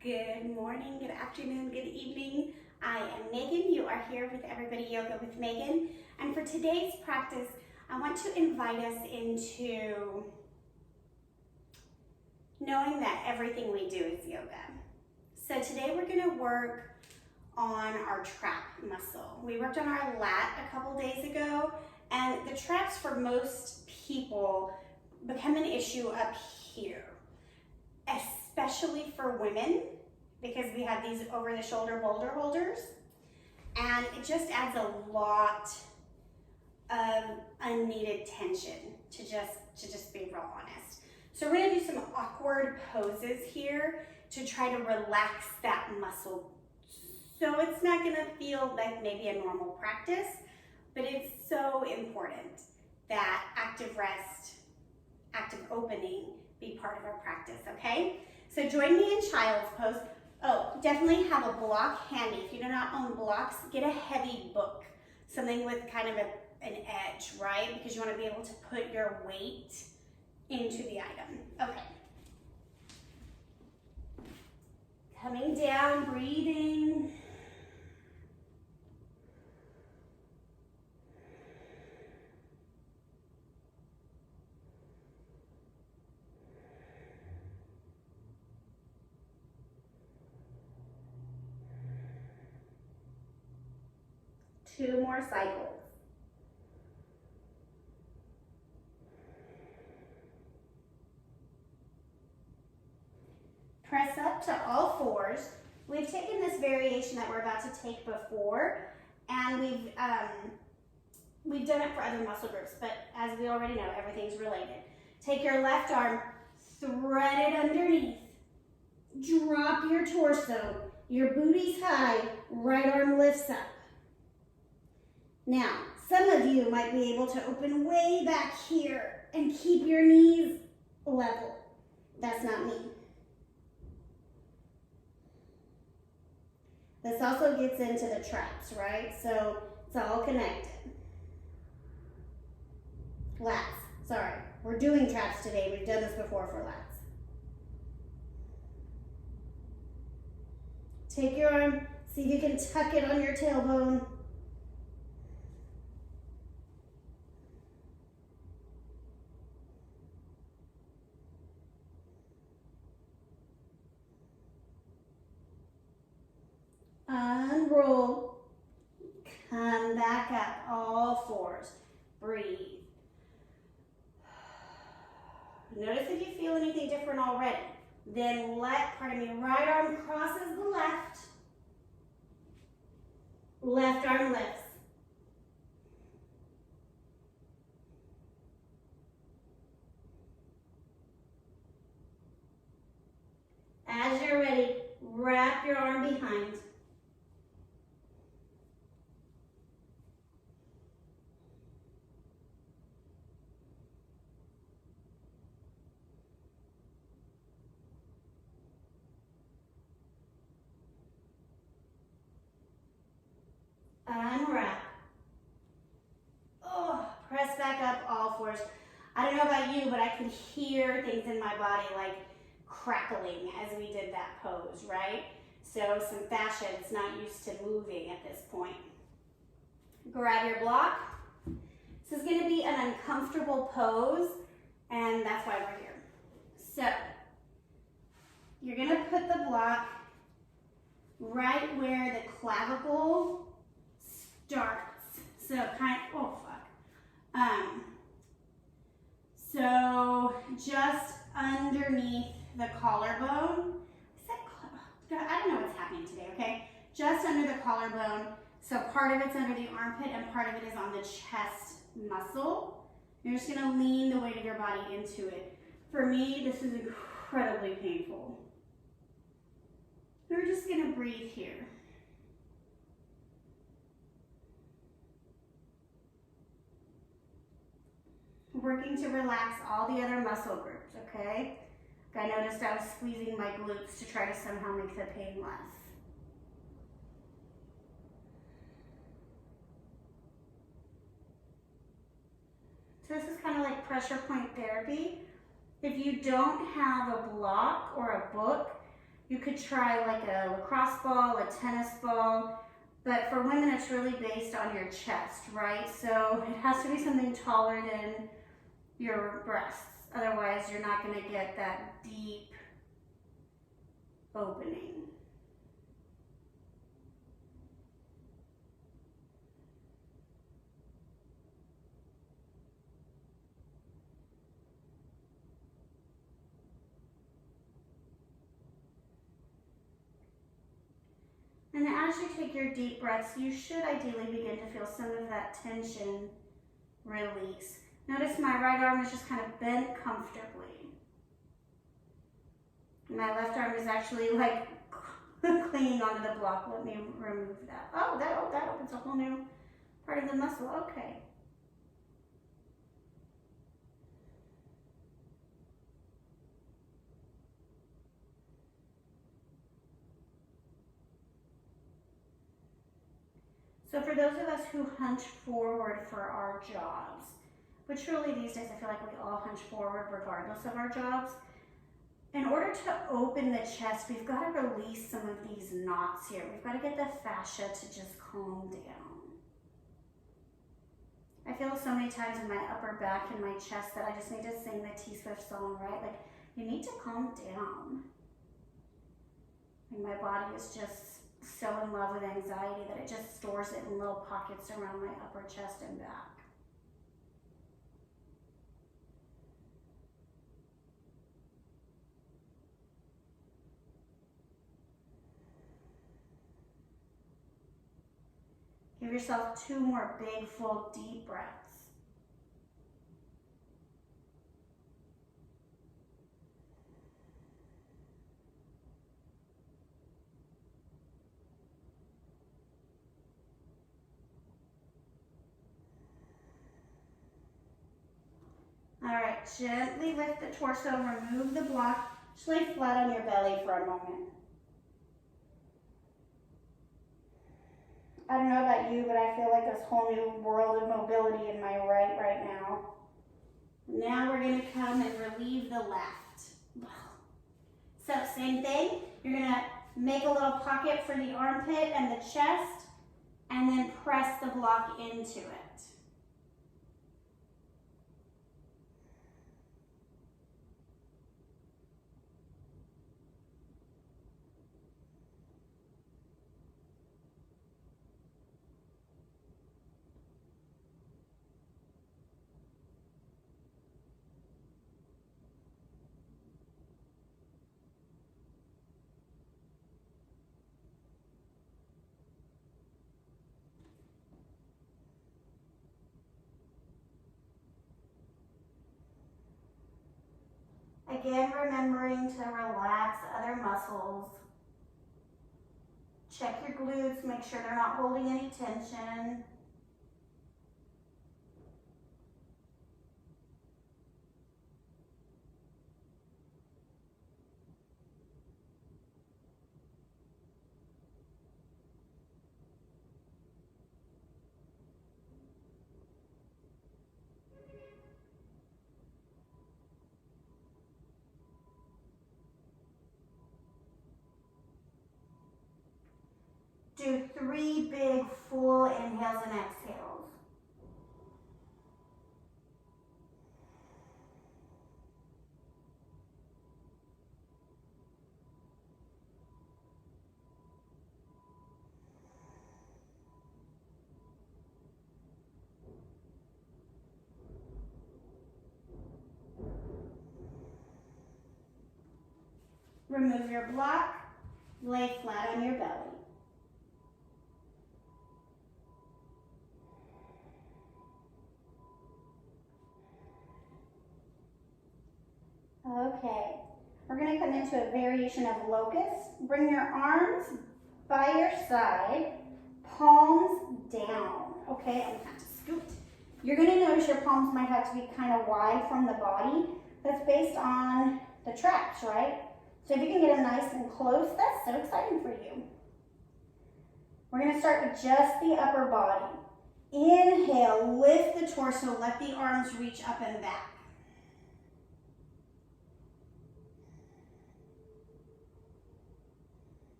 Good morning, good afternoon, good evening. I am Megan. You are here with Everybody Yoga with Megan. And for today's practice, I want to invite us into knowing that everything we do is yoga. So today we're going to work on our trap muscle. We worked on our lat a couple days ago, and the traps for most people become an issue up here, especially for women, because we have these over-the-shoulder boulder holders, and it just adds a lot of unneeded tension, to just be real honest. So we're gonna do some awkward poses here to try to relax that muscle. So it's not gonna feel like maybe a normal practice, but it's so important that active rest, active opening be part of our practice, okay? So join me in child's pose. Oh, definitely have a block handy. If you do not own blocks, get a heavy book, something with kind of an edge, right? Because you want to be able to put your weight into the item. Okay. Coming down, breathing. Two more cycles. Press up to all fours. We've taken this variation that we're about to take before, and we've done it for other muscle groups, but as we already know, everything's related. Take your left arm, thread it underneath. Drop your torso. Your booty's high, right arm lifts up. Now, some of you might be able to open way back here and keep your knees level. That's not me. This also gets into the traps, right? So it's all connected. Lats, sorry. We're doing traps today. We've done this before for lats. Take your arm, see if you can tuck it on your tailbone. Unroll, come back up, all fours, breathe. Notice if you feel anything different already. Then right arm crosses the left arm lifts. As you're ready, wrap your arm behind. Unwrap. Oh, press back up, all fours. I don't know about you, but I could hear things in my body like crackling as we did that pose, right? So some fascia is not used to moving at this point. Grab your block. This is going to be an uncomfortable pose, and that's why we're here. So you're going to put the block right where the clavicle starts. So so just underneath the collarbone. I don't know what's happening today, okay? Just under the collarbone. So part of it's under the armpit and part of it is on the chest muscle. You're just gonna lean the weight of your body into it. For me, this is incredibly painful. We're just gonna breathe here. Working to relax all the other muscle groups, okay? I noticed I was squeezing my glutes to try to somehow make the pain less. So this is kind of like pressure point therapy. If you don't have a block or a book, You could try like a lacrosse ball, a tennis ball, but for women it's really based on your chest, right? So it has to be something taller than your breasts. Otherwise you're not going to get that deep opening. And as you take your deep breaths, you should ideally begin to feel some of that tension release. Notice my right arm is just kind of bent comfortably. My left arm is actually like clinging onto the block. Let me remove that. Oh, that opens a whole new part of the muscle. Okay. So for those of us who hunch forward for our jobs, which really these days I feel like we all hunch forward regardless of our jobs, in order to open the chest, we've got to release some of these knots here. We've got to get the fascia to just calm down. I feel so many times in my upper back and my chest that I just need to sing the T-Swift song, right? Like, you need to calm down. And my body is just so in love with anxiety that it just stores it in little pockets around my upper chest and back. Give yourself 2 more big, full, deep breaths. All right, gently lift the torso, remove the block, just lay flat on your belly for a moment. I don't know about you, but I feel like this whole new world of mobility in my right now. Now we're gonna come and relieve the left. So same thing, you're gonna make a little pocket for the armpit and the chest, and then press the block into it. Again, remembering to relax other muscles. Check your glutes, make sure they're not holding any tension. Do 3 big full inhales and exhales. Remove your block, lay flat on your belly. Okay, we're going to come into a variation of locust. Bring your arms by your side, palms down. Okay, I'm going to have to scoot. You're going to notice your palms might have to be kind of wide from the body. That's based on the traps, right? So if you can get them nice and close, that's so exciting for you. We're going to start with just the upper body. Inhale, lift the torso, let the arms reach up and back.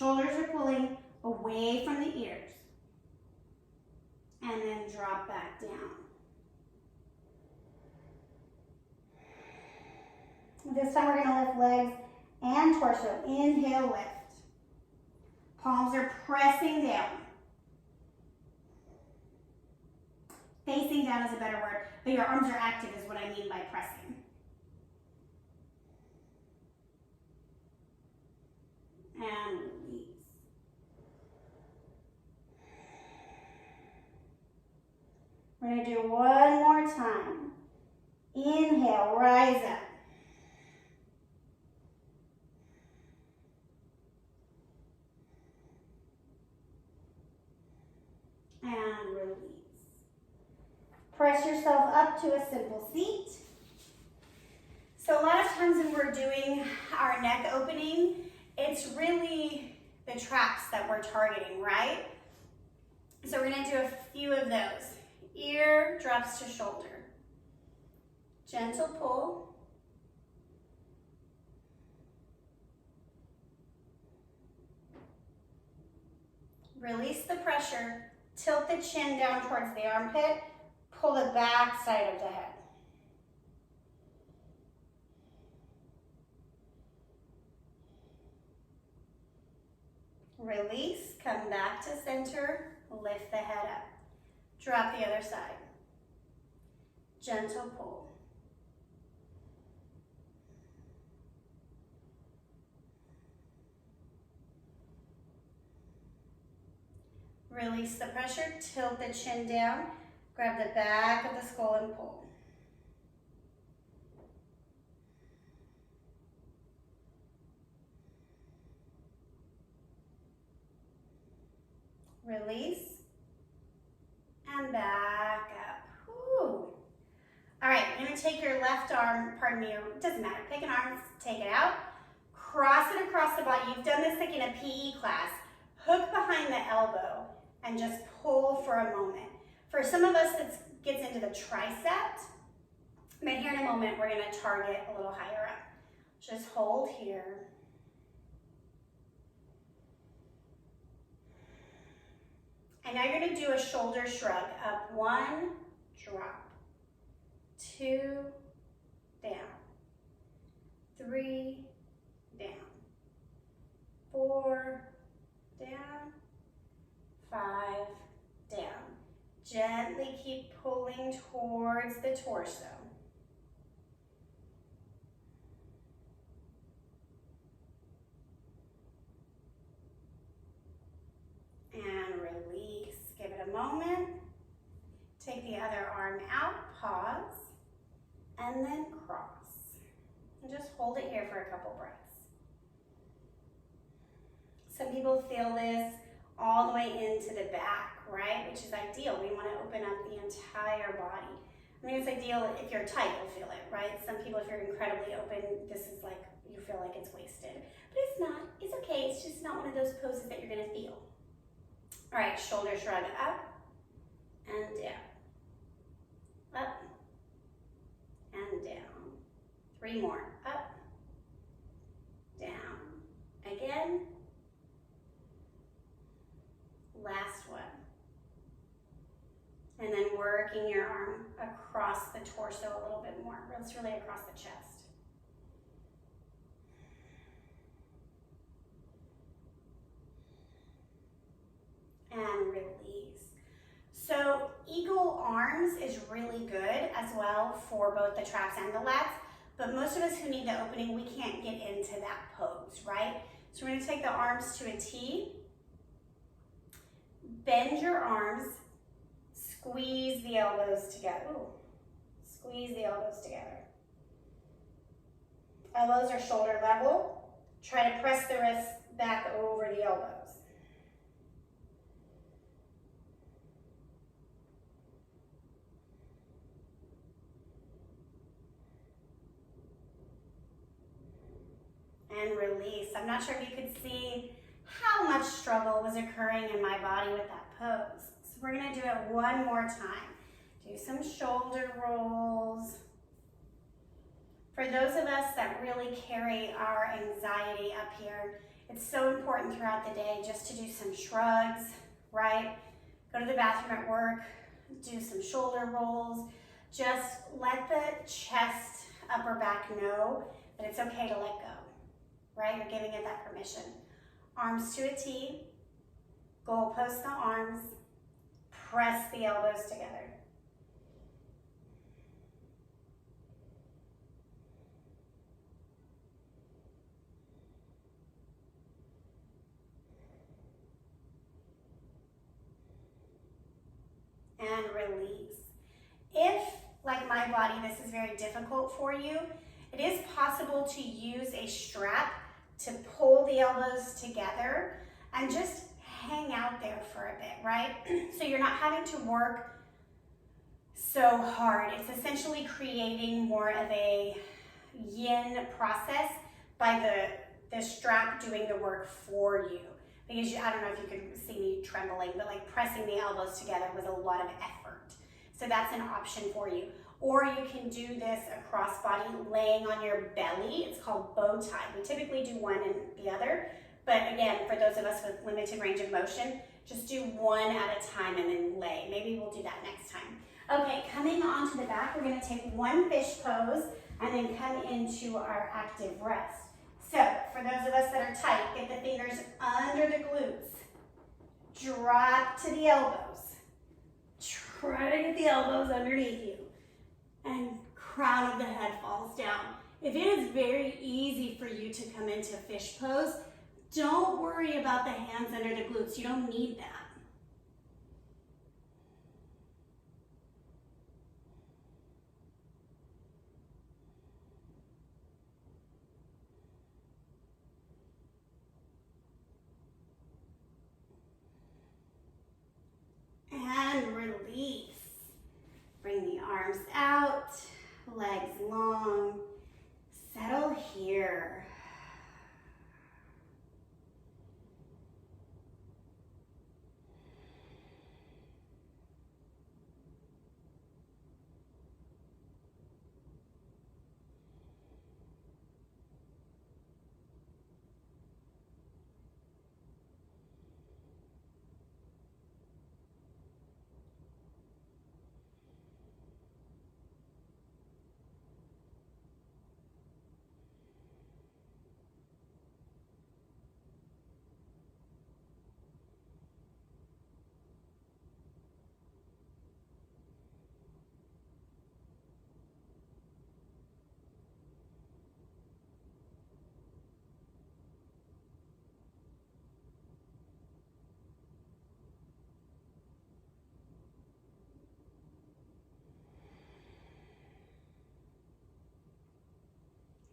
Shoulders are pulling away from the ears. And then drop back down. This time we're gonna lift legs and torso. Inhale, lift. Palms are pressing down. Facing down is a better word, but your arms are active is what I mean by pressing. And release. We're gonna do one more time. Inhale, rise up. And release. Press yourself up to a simple seat. So a lot of times when we're doing our neck opening, it's really the traps that we're targeting, right? So we're gonna do a few of those. Ear drops to shoulder. Gentle pull. Release the pressure. Tilt the chin down towards the armpit. Pull the back side of the head. Release, come back to center, lift the head up. Drop the other side. Gentle pull. Release the pressure, tilt the chin down, grab the back of the skull and pull. Release, and back up. Whew. All right, you're gonna take your left arm, pardon me, it doesn't matter, pick an arm, take it out, cross it across the body. You've done this like in a PE class. Hook behind the elbow and just pull for a moment. For some of us, that gets into the tricep, but here in a moment, we're gonna target a little higher up. Just hold here. And now you're gonna do a shoulder shrug. Up, 1, drop. 2, down. 3, down. 4, down. 5, down. Gently keep pulling towards the torso. And release. Give it a moment. Take the other arm out, pause, and then cross. And just hold it here for a couple breaths. Some people feel this all the way into the back, right? Which is ideal. We want to open up the entire body. I mean, it's ideal if you're tight, you'll feel it, right? Some people, if you're incredibly open, this is like, you feel like it's wasted. But it's not, it's okay. It's just not one of those poses that you're gonna feel. All right, shoulder shrug up and down. Up and down. 3 more. Up, down. Again. Last one. And then working your arm across the torso a little bit more. It's really across the chest. And release. So eagle arms is really good as well for both the traps and the lats, but most of us who need the opening, we can't get into that pose, right? So we're gonna take the arms to a T, bend your arms, squeeze the elbows together. Ooh. Squeeze the elbows together. Elbows are shoulder level. Try to press the wrists back over the elbows. And release. I'm not sure if you could see how much struggle was occurring in my body with that pose. So we're gonna do it one more time. Do some shoulder rolls. For those of us that really carry our anxiety up here, It's so important throughout the day just to do some shrugs, right? Go to the bathroom at work, do some shoulder rolls. Just let the chest, upper back know that it's okay to let go, right? You're giving it that permission. Arms to a T, goalpost the arms, press the elbows together. And release. If, like my body, this is very difficult for you, it is possible to use a strap to pull the elbows together and just hang out there for a bit, right? So you're not having to work so hard. It's essentially creating more of a yin process by the strap doing the work for you. Because I don't know if you could see me trembling, but like pressing the elbows together was a lot of effort. So that's an option for you. Or you can do this across body, laying on your belly. It's called bow tie. We typically do one and the other. But again, for those of us with limited range of motion, just do one at a time and then lay. Maybe we'll do that next time. Okay, coming onto the back, we're gonna take one fish pose and then come into our active rest. So, for those of us that are tight, get the fingers under the glutes. Drop to the elbows. Try to get the elbows underneath you. And crown of the head falls down. If it is very easy for you to come into fish pose, don't worry about the hands under the glutes. You don't need that. And release. Bring the arms out, legs long. Settle here.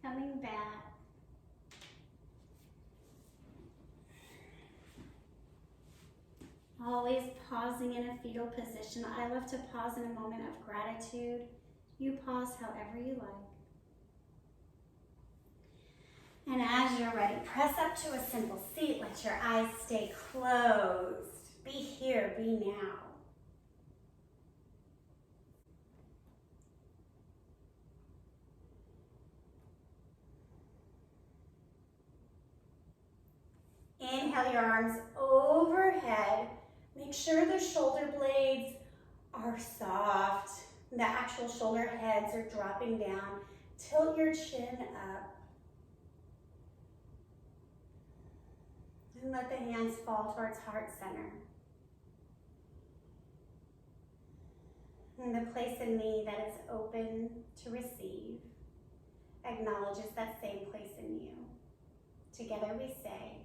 Coming back. Always pausing in a fetal position. I love to pause in a moment of gratitude. You pause however you like. And as you're ready, press up to a simple seat. Let your eyes stay closed. Be here, be now. Inhale your arms overhead. Make sure the shoulder blades are soft. The actual shoulder heads are dropping down. Tilt your chin up. And let the hands fall towards heart center. And the place in me that is open to receive acknowledges that same place in you. Together we say,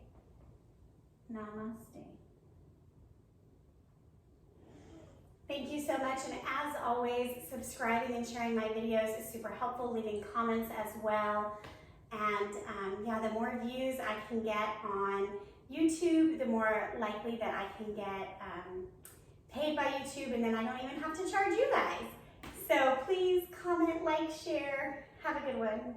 Namaste. Thank you so much, and as always, subscribing and sharing my videos is super helpful, leaving comments as well. And yeah, the more views I can get on YouTube, the more likely that I can get paid by YouTube, and then I don't even have to charge you guys. So please comment, like, share. Have a good one.